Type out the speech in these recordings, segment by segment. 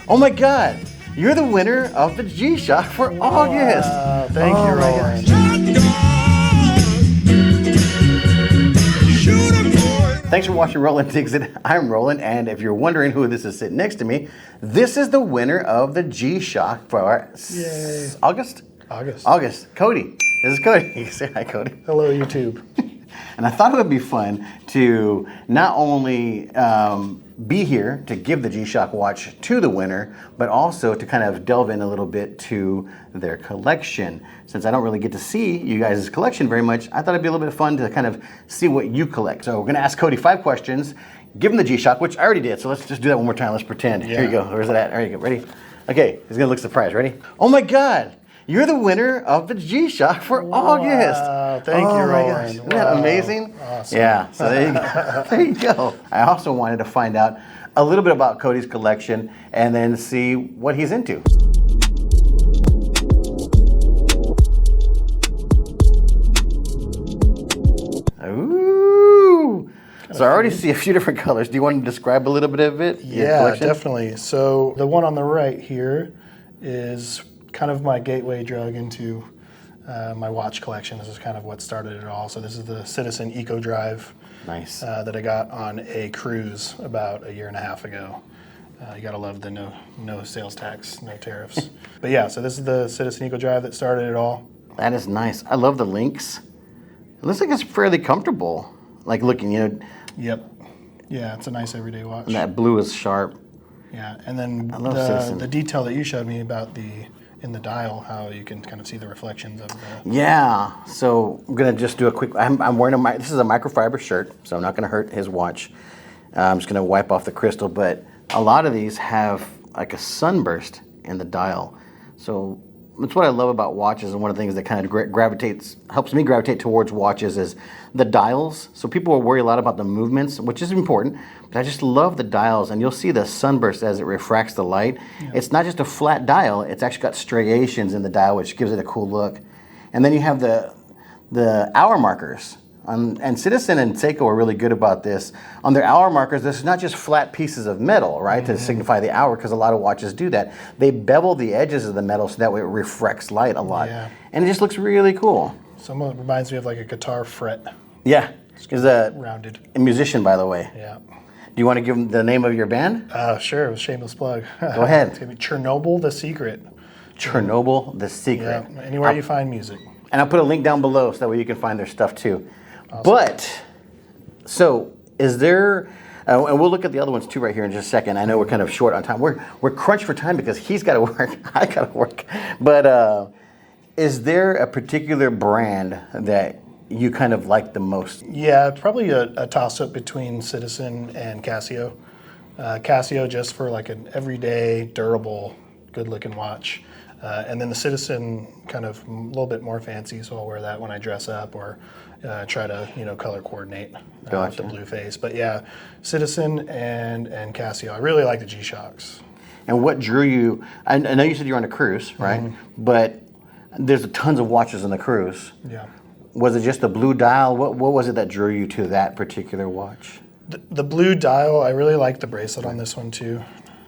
Oh my God, you're the winner of the G-Shock for August. Thank you, Roland. Thanks for watching Roland Digs It. I'm Roland, and if you're wondering who this is sitting next to me, this is the winner of the G-Shock for August. Cody. This is Cody. You can say hi, Cody. Hello, YouTube. And I thought it would be fun to not only be here to give the G-Shock watch to the winner, but also to kind of delve in a little bit to their collection. Since I don't really get to see you guys' collection very much, I thought it'd be a little bit of fun to kind of see what you collect. So we're gonna ask Cody 5 questions, give him the G-Shock, which I already did, so let's just do that one more time. Let's pretend. Yeah. Here you go. Where's it at? There you go. Ready? Okay, he's gonna look surprised. Ready? Oh my God! You're the winner of the G-Shock for August. Thank you, Roland. Gosh. Isn't that amazing? Awesome. Yeah, so there you go. There you go. I also wanted to find out a little bit about Cody's collection and then see what he's into. Ooh. So I already see a few different colors. Do you want to describe a little bit of it? Yeah, definitely. So the one on the right here is kind of my gateway drug into my watch collection. This is kind of what started it all. So this is the Citizen ecodrive. Nice. That I got on a cruise about 1.5 years ago. You gotta love the no sales tax, no tariffs. But yeah, so this is the Citizen ecodrive that started it all. That is nice. I love the links. It looks like it's fairly comfortable. Like looking, you know. Yep. Yeah, it's a nice everyday watch. And that blue is sharp. Yeah, and then I love Citizen. the detail that you showed me about in the dial, how you can kind of see the reflections of the... Yeah, so I'm gonna just do a quick, I'm wearing this is a microfiber shirt, so I'm not gonna hurt his watch. I'm just gonna wipe off the crystal, but a lot of these have like a sunburst in the dial. So that's what I love about watches, and one of the things that kind of helps me gravitate towards watches is the dials. So people will worry a lot about the movements, which is important, but I just love the dials, and you'll see the sunburst as it refracts the light. Yeah. It's not just a flat dial, it's actually got striations in the dial, which gives it a cool look. And then you have the hour markers. And Citizen and Seiko are really good about this. On their hour markers, this is not just flat pieces of metal, right, to signify the hour, because a lot of watches do that. They bevel the edges of the metal so that way it refracts light a lot. Yeah. And it just looks really cool. Some of it reminds me of like a guitar fret. Yeah. He's rounded. A musician, by the way. Yeah. Do you want to give him the name of your band? Sure, it was shameless plug. Go ahead. It's going to be Chernobyl the Secret. Chernobyl the Secret. Yeah, anywhere you find music. And I'll put a link down below so that way you can find their stuff too. Awesome. But, so is there, and we'll look at the other ones too right here in just a second. I know we're kind of short on time. We're crunched for time because he's got to work, I got to work. But is there a particular brand that you kind of like the most? Yeah, probably a toss-up between Citizen and Casio. Casio just for like an everyday, durable, good-looking watch. And then the Citizen kind of a little bit more fancy, so I'll wear that when I dress up or try to color coordinate with the blue face. But yeah, Citizen and Casio. I really like the G-Shocks. And what drew you? I know you said you're on a cruise, right? Mm-hmm. But there's tons of watches on the cruise. Yeah. Was it just the blue dial? What was it that drew you to that particular watch? The blue dial. I really like the bracelet on this one too.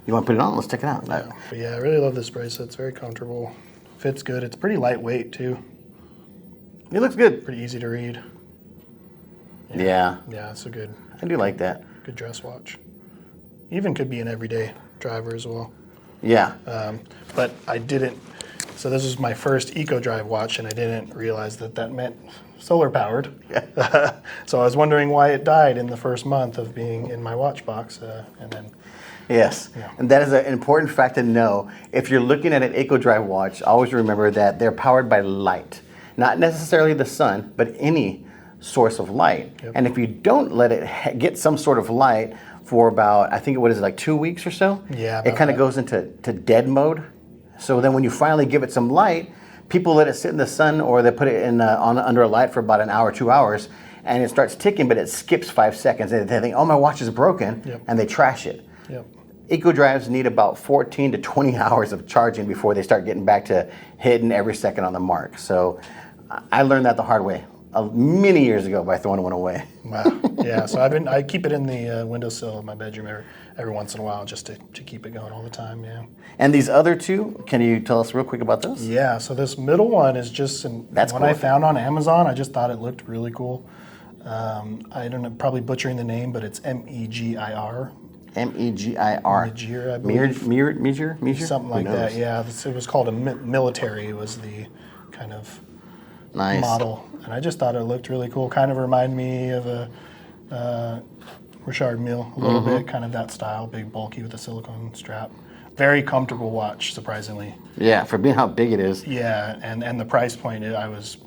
You want to put it on? Let's check it out. Yeah. But yeah, I really love this bracelet. It's very comfortable. Fits good. It's pretty lightweight too. It looks good. Pretty easy to read. Yeah. Yeah, it's a good. I do like that. Good dress watch. Even could be an everyday driver as well. Yeah. But I didn't. So this was my first ecodrive watch, and I didn't realize that meant solar powered. Yeah. So I was wondering why it died in the first month of being in my watch box, and then. Yes, yeah. And that is an important fact to know. If you're looking at an ecodrive watch, always remember that they're powered by light. Not necessarily the sun, but any source of light. Yep. And if you don't let it get some sort of light for about, I think, what is it, like 2 weeks or so? Yeah. It kind of goes into dead mode. So then when you finally give it some light, people let it sit in the sun, or they put it in under a light for about an hour, 2 hours, and it starts ticking, but it skips 5 seconds. And they think, oh, my watch is broken, yep. And they trash it. Yep. Ecodrives need about 14 to 20 hours of charging before they start getting back to hitting every second on the mark. So I learned that the hard way. many years ago by throwing one away. Wow. Yeah. So I keep it in the windowsill of my bedroom every once in a while just to keep it going all the time. Yeah. And these other two, can you tell us real quick about those? Yeah. So this middle one is just That's one cool. I found on Amazon. I just thought it looked really cool. I don't know, probably butchering the name, but it's Megir. Megir. Megir, I believe. Megir? Something like that. Yeah. It was called a military. Was the kind of Nice. model, and I just thought it looked really cool. Kind of reminded me of a Richard Mille a little bit, kind of that style, big, bulky with a silicone strap. Very comfortable watch, surprisingly. Yeah, for being how big it is. Yeah, and the price point, I was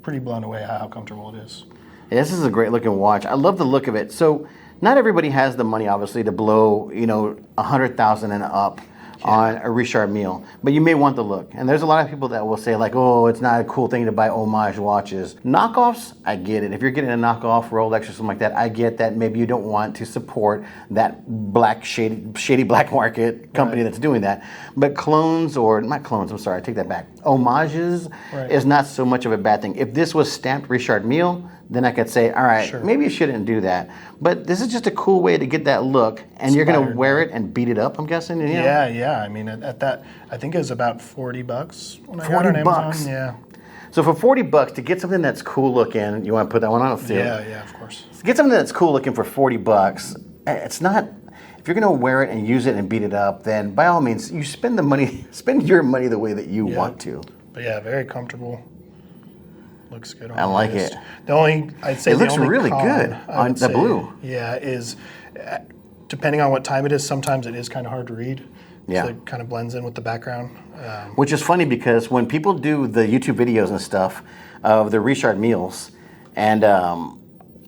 pretty blown away how comfortable it is. Yeah, this is a great looking watch. I love the look of it. So not everybody has the money, obviously, to blow, $100,000 and up on a Richard Mille, but you may want the look. And there's a lot of people that will say like, oh, it's not a cool thing to buy homage watches. Knockoffs, I get it. If you're getting a knockoff Rolex or something like that, I get that maybe you don't want to support that black, shady black market company that's doing that. But clones, or not clones, I'm sorry, I take that back. Homages is not so much of a bad thing. If this was stamped Richard Mille, then I could say, all right, maybe you shouldn't do that. But this is just a cool way to get that look, and you're going to wear it and beat it up, I'm guessing? Yeah. I mean, at that, I think it was about $40 when I got it on Amazon. Yeah. So for $40 to get something that's cool looking, you want to put that one on a field? Yeah, of course. To get something that's cool looking for $40, it's not. If you're going to wear it and use it and beat it up, then by all means, you spend your money the way that you want to. But yeah, very comfortable. Looks good on I like it. I'd say it the looks only really con, good on the blue. Yeah, is depending on what time it is, sometimes it is kind of hard to read. Yeah. So it kind of blends in with the background. Which is funny because when people do the YouTube videos and stuff of the Richard Milles, and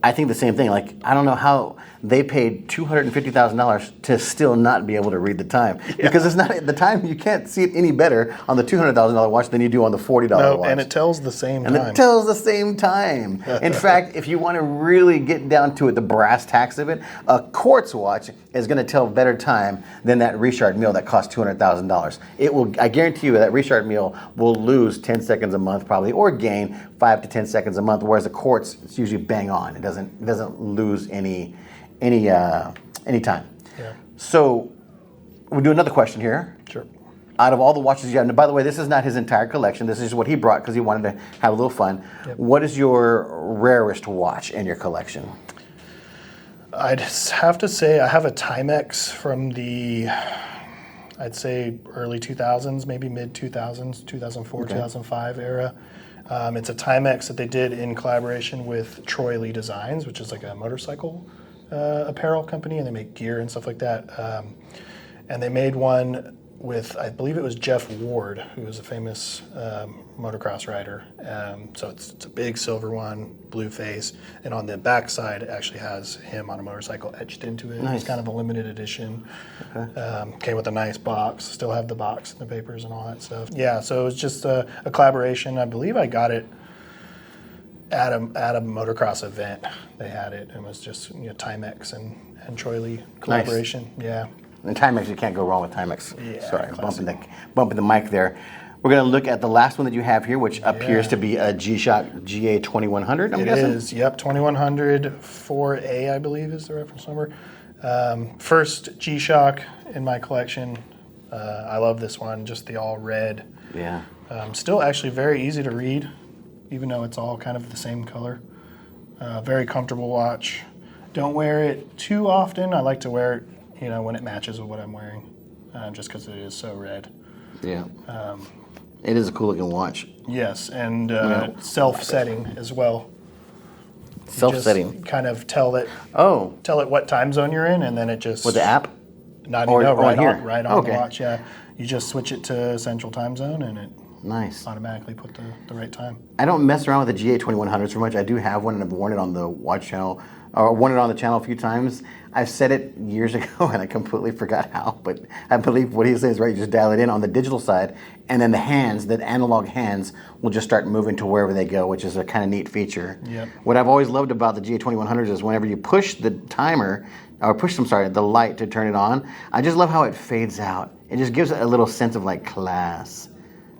I think the same thing. Like, I don't know how they paid $250,000 to still not be able to read the time. Because it's not the time, you can't see it any better on the $200,000 watch than you do on the $40 watch. And it tells the same time. And it tells the same time. In fact, if you want to really get down to it, the brass tacks of it, a quartz watch is going to tell better time than that Richard Mille that costs $200,000. It will. I guarantee you that Richard Mille will lose 10 seconds a month probably, or gain 5 to 10 seconds a month. Whereas a quartz, it's usually bang on. It doesn't lose any time. Yeah. So we'll do another question here. Sure. Out of all the watches you have, and by the way, this is not his entire collection. This is just what he brought because he wanted to have a little fun. Yep. What is your rarest watch in your collection? I'd have to say I have a Timex from the, I'd say early 2000s, maybe mid 2000s, 2004, 2005 era. It's a Timex that they did in collaboration with Troy Lee Designs, which is like a motorcycle apparel company, and they make gear and stuff like that. And they made one with, I believe it was Jeff Ward, who is a famous motocross rider. So it's a big silver one, blue face, and on the back side it actually has him on a motorcycle etched into it. Nice. It's kind of a limited edition. Came with a nice box, still have the box and the papers and all that stuff. Yeah, so it was just a collaboration. I believe I got it at a motocross event. They had it, and it was just Timex and Troy Lee collaboration. Nice. Yeah. And Timex, you can't go wrong with Timex. Yeah, sorry, bumping the mic there. We're going to look at the last one that you have here, which appears to be a G-Shock GA2100, I'm guessing? It is, yep, 2100 4A, I believe, is the reference number. First G-Shock in my collection. I love this one, just the all red. Yeah. Still actually very easy to read, even though it's all kind of the same color. Very comfortable watch. Don't wear it too often. I like to wear it when it matches with what I'm wearing, just because it is so red. Yeah. It is a cool looking watch. Yes, and self-setting as well. Self-setting. Kind of tell it what time zone you're in, and then it just with the app. Right on the watch. Yeah, you just switch it to Central Time Zone, and it automatically put the right time. I don't mess around with the GA2100 so much. I do have one, and I've worn it on the watch channel, or worn it on the channel a few times. I've said it years ago, and I completely forgot how, but I believe what he says is right. You just dial it in on the digital side, and then the analog hands, will just start moving to wherever they go, which is a kind of neat feature. Yep. What I've always loved about the GA2100s is whenever you push the the light to turn it on, I just love how it fades out. It just gives it a little sense of like class.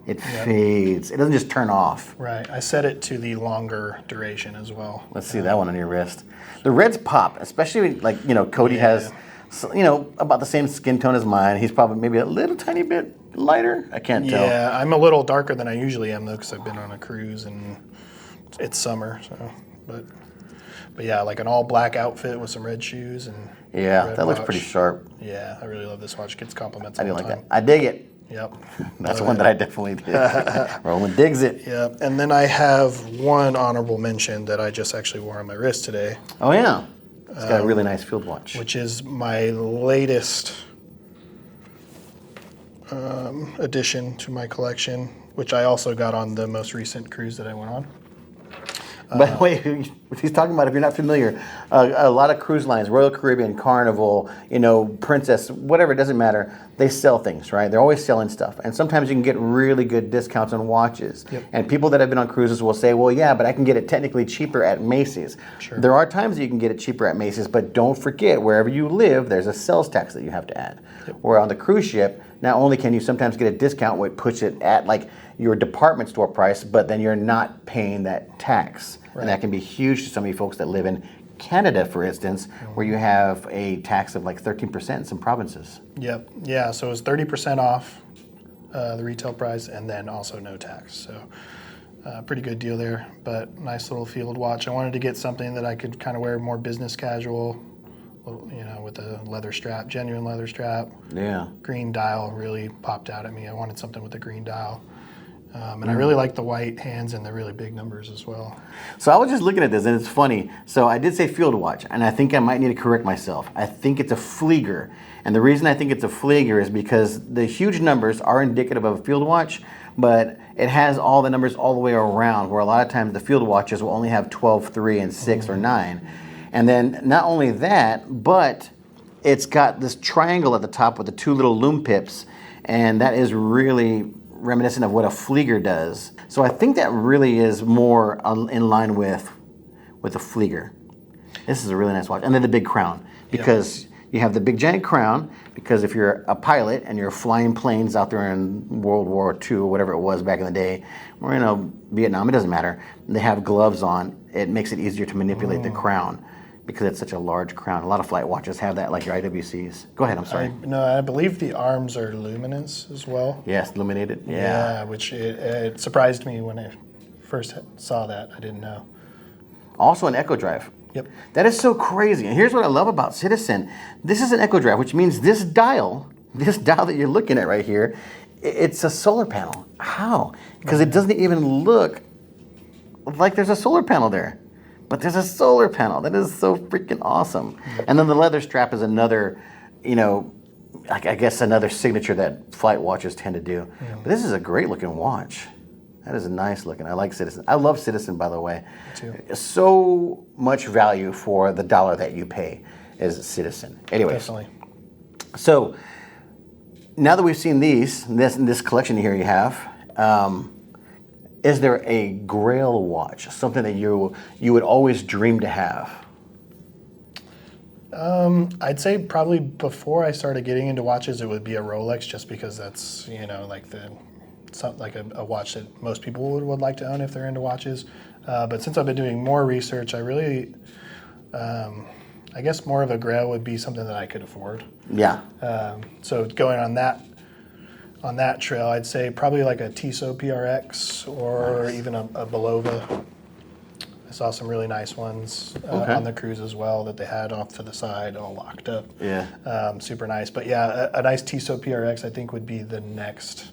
It fades. It doesn't just turn off. Right. I set it to the longer duration as well. Let's see that one on your wrist. The reds pop, especially like, Cody has, about the same skin tone as mine. He's probably maybe a little tiny bit lighter. I can't tell. Yeah, I'm a little darker than I usually am though, because I've been on a cruise and it's summer. So, but yeah, like an all black outfit with some red shoes and Yeah, red that looks watch. pretty sharp. Yeah, I really love this watch. Gets compliments I all do the like time. that. I dig it. Yep. That's one that I definitely did. Roland digs it. Yep. And then I have one honorable mention that I just actually wore on my wrist today, Oh yeah, it's got a really nice field watch. which is my latest addition to my collection, which I also got on the most recent cruise that I went on. By the way, what he's talking about, if you're not familiar, a lot of cruise lines, Royal Caribbean, Carnival, Princess, whatever, it doesn't matter. They sell things, right? They're always selling stuff. And sometimes you can get really good discounts on watches. Yep. And people that have been on cruises will say, well, yeah, but I can get it technically cheaper at Macy's. Sure. There are times that you can get it cheaper at Macy's, but don't forget, wherever you live, there's a sales tax that you have to add. Yep. Where on the cruise ship, not only can you sometimes get a discount, which puts it at like your department store price, but then you're not paying that tax. Right. And that can be huge to some of you folks that live in Canada, for instance, where you have a tax of like 13% in some provinces. Yep. Yeah. So it was 30% off the retail price, and then also no tax. So pretty good deal there. But nice little field watch. I wanted to get something that I could kind of wear more business casual, with a leather strap, genuine leather strap. Yeah. Green dial really popped out at me. I wanted something with a green dial. And I really like the white hands and the really big numbers as well. So I was just looking at this, and it's funny. So I did say field watch, and I think I might need to correct myself. I think it's a Flieger. And the reason I think it's a Flieger is because the huge numbers are indicative of a field watch, but it has all the numbers all the way around, where a lot of times the field watches will only have 12, 3, and 6 or 9. And then not only that, but it's got this triangle at the top with the two little loom pips, and that is really reminiscent of what a Flieger does. So I think that really is more in line with a Flieger. This is a really nice watch. And then the big crown, because you have the big giant crown, because if you're a pilot and you're flying planes out there in World War II or whatever it was back in the day, or Vietnam, it doesn't matter, they have gloves on, it makes it easier to manipulate the crown because it's such a large crown. A lot of flight watches have that, like your IWCs. Go ahead, I'm sorry. I believe the arms are luminous as well. Yes, illuminated. Yeah, which it surprised me when I first saw that. I didn't know. Also an ecodrive. Yep. That is so crazy. And here's what I love about Citizen. This is an ecodrive, which means this dial that you're looking at right here, it's a solar panel. How? Because it doesn't even look like there's a solar panel there. But there's a solar panel. That is so freaking awesome. And then the leather strap is another, I guess another signature that flight watches tend to do. Yeah. But this is a great looking watch. That is nice looking. I like Citizen. I love Citizen, by the way. Me too. So much value for the dollar that you pay is Citizen. Anyways, Definitely. so now that we've seen this collection here you have, is there a grail watch, something that you would always dream to have? I'd say probably before I started getting into watches, it would be a Rolex, just because that's like a watch that most people would like to own if they're into watches. But since I've been doing more research, I really, I guess more of a grail would be something that I could afford. Yeah. So going on that trail, I'd say probably like a Tissot PRX or even a Belova. I saw some really nice ones on the cruise as well that they had off to the side, all locked up. Yeah. Super nice. But yeah, a nice Tissot PRX I think would be the next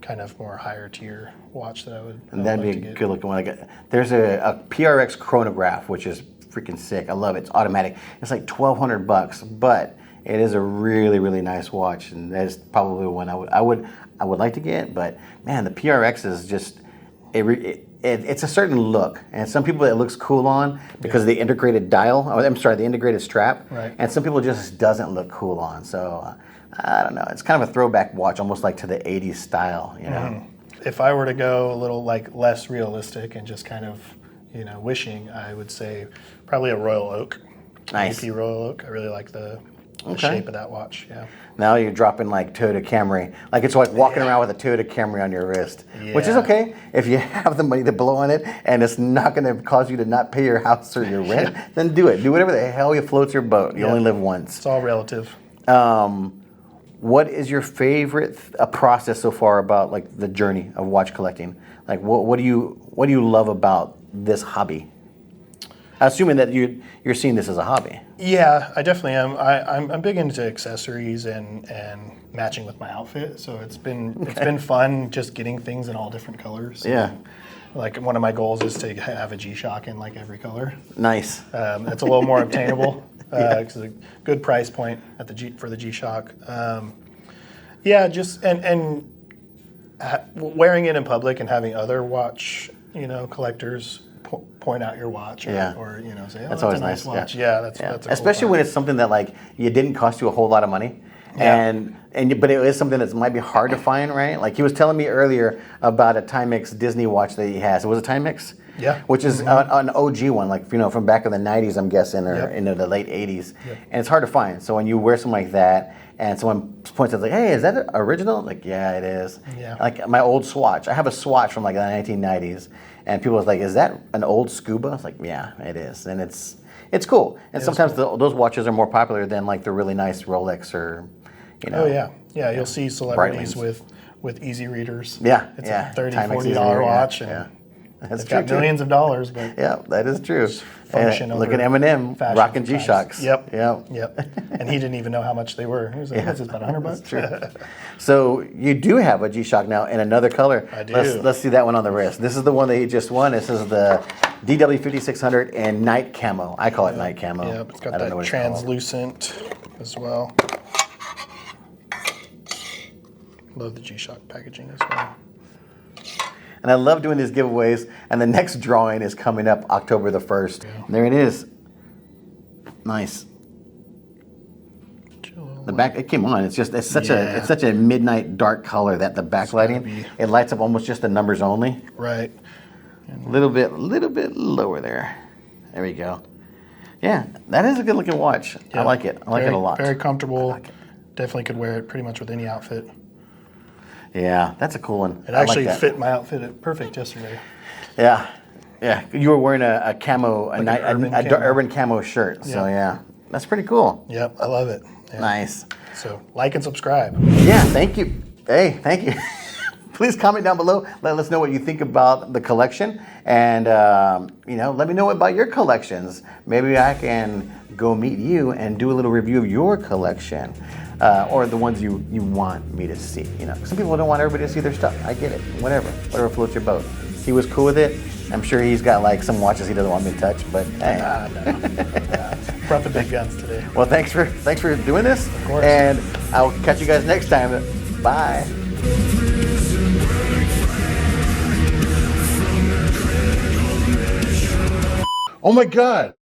kind of more higher tier watch that I would. And that'd be a good looking one. There's a PRX chronograph, which is freaking sick. I love it. It's automatic. It's like $1,200, but it is a really, really nice watch, and that's probably one I would like to get. But man, the PRX is just it's a certain look, and some people it looks cool on because of the integrated dial. The integrated strap. Right. And some people just doesn't look cool on. So I don't know. It's kind of a throwback watch, almost like to the '80s style. If I were to go a little like less realistic and just kind of wishing, I would say probably a Royal Oak. Nice. AP Royal Oak. I really like the the shape of that watch. Yeah. Now you're dropping like Toyota Camry. Like it's like walking around with a Toyota Camry on your wrist, which is okay if you have the money to blow on it and it's not going to cause you to not pay your house or your rent, then do it. Do whatever the hell you floats your boat. You only live once. It's all relative. What is your favorite process so far about like the journey of watch collecting? Like what do you love about this hobby? Assuming that you're seeing this as a hobby. Yeah, I definitely am. I'm big into accessories and matching with my outfit. So it's been fun just getting things in all different colors. Yeah. Like one of my goals is to have a G-Shock in like every color. Nice. It's a little more obtainable. It's a good price point at for the G-Shock. Just and wearing it in public and having other watch collectors point out your watch or say, oh, that's always a nice watch. That's a cool especially when it's something that like it didn't cost you a whole lot of money. But it is something that might be hard to find, right? Like he was telling me earlier about a Timex Disney watch that he has. It was a Timex? Yeah. Which is an OG one, like from back in the 90s, I'm guessing, or into the late 80s. Yep. And it's hard to find. So when you wear something like that and someone points out like, hey, is that original? Like, yeah, it is. Yeah. Like my old Swatch. I have a Swatch from like the 1990s. And people was like, is that an old Scuba? I was like, yeah, it is. And it's cool. And sometimes those watches are more popular than like the really nice Rolex or, Oh, yeah. Yeah, you'll see celebrities with easy readers. Yeah. It's a $30, $40 watch. And that's they've got millions of dollars. But yeah, that is true. Look at Eminem rocking G-Shocks. Yep. And he didn't even know how much they were. He was like, this is about $100. That's true. So you do have a G-Shock now in another color. I do. Let's see that one on the wrist. This is the one that he just won. This is the DW5600 in night camo. I call it night camo. Yep, it's got that translucent as well. Love the G-Shock packaging as well. And I love doing these giveaways. And the next drawing is coming up October the 1st. Yeah. There it is. Nice. The back, it came on. It's such a midnight dark color that the backlighting, it lights up almost just the numbers only. Right. A little bit lower there. There we go. Yeah, that is a good looking watch. Yep. I like it. I like it a lot. Very comfortable. Like definitely could wear it pretty much with any outfit. Yeah, that's a cool one. It actually fit my outfit perfect yesterday. Yeah. You were wearing a camo, like urban camo shirt. So yeah, that's pretty cool. Yep, I love it. Yeah. Nice. So like and subscribe. Yeah, thank you. Hey, thank you. Please comment down below. Let us know what you think about the collection, and let me know about your collections. Maybe I can go meet you and do a little review of your collection, or the ones you want me to see. Some people don't want everybody to see their stuff. I get it. Whatever floats your boat. He was cool with it. I'm sure he's got like some watches he doesn't want me to touch, but hey. No. Brought the big guns today. Well, thanks for doing this. Of course. And I'll catch you guys next time. Bye. Oh my God.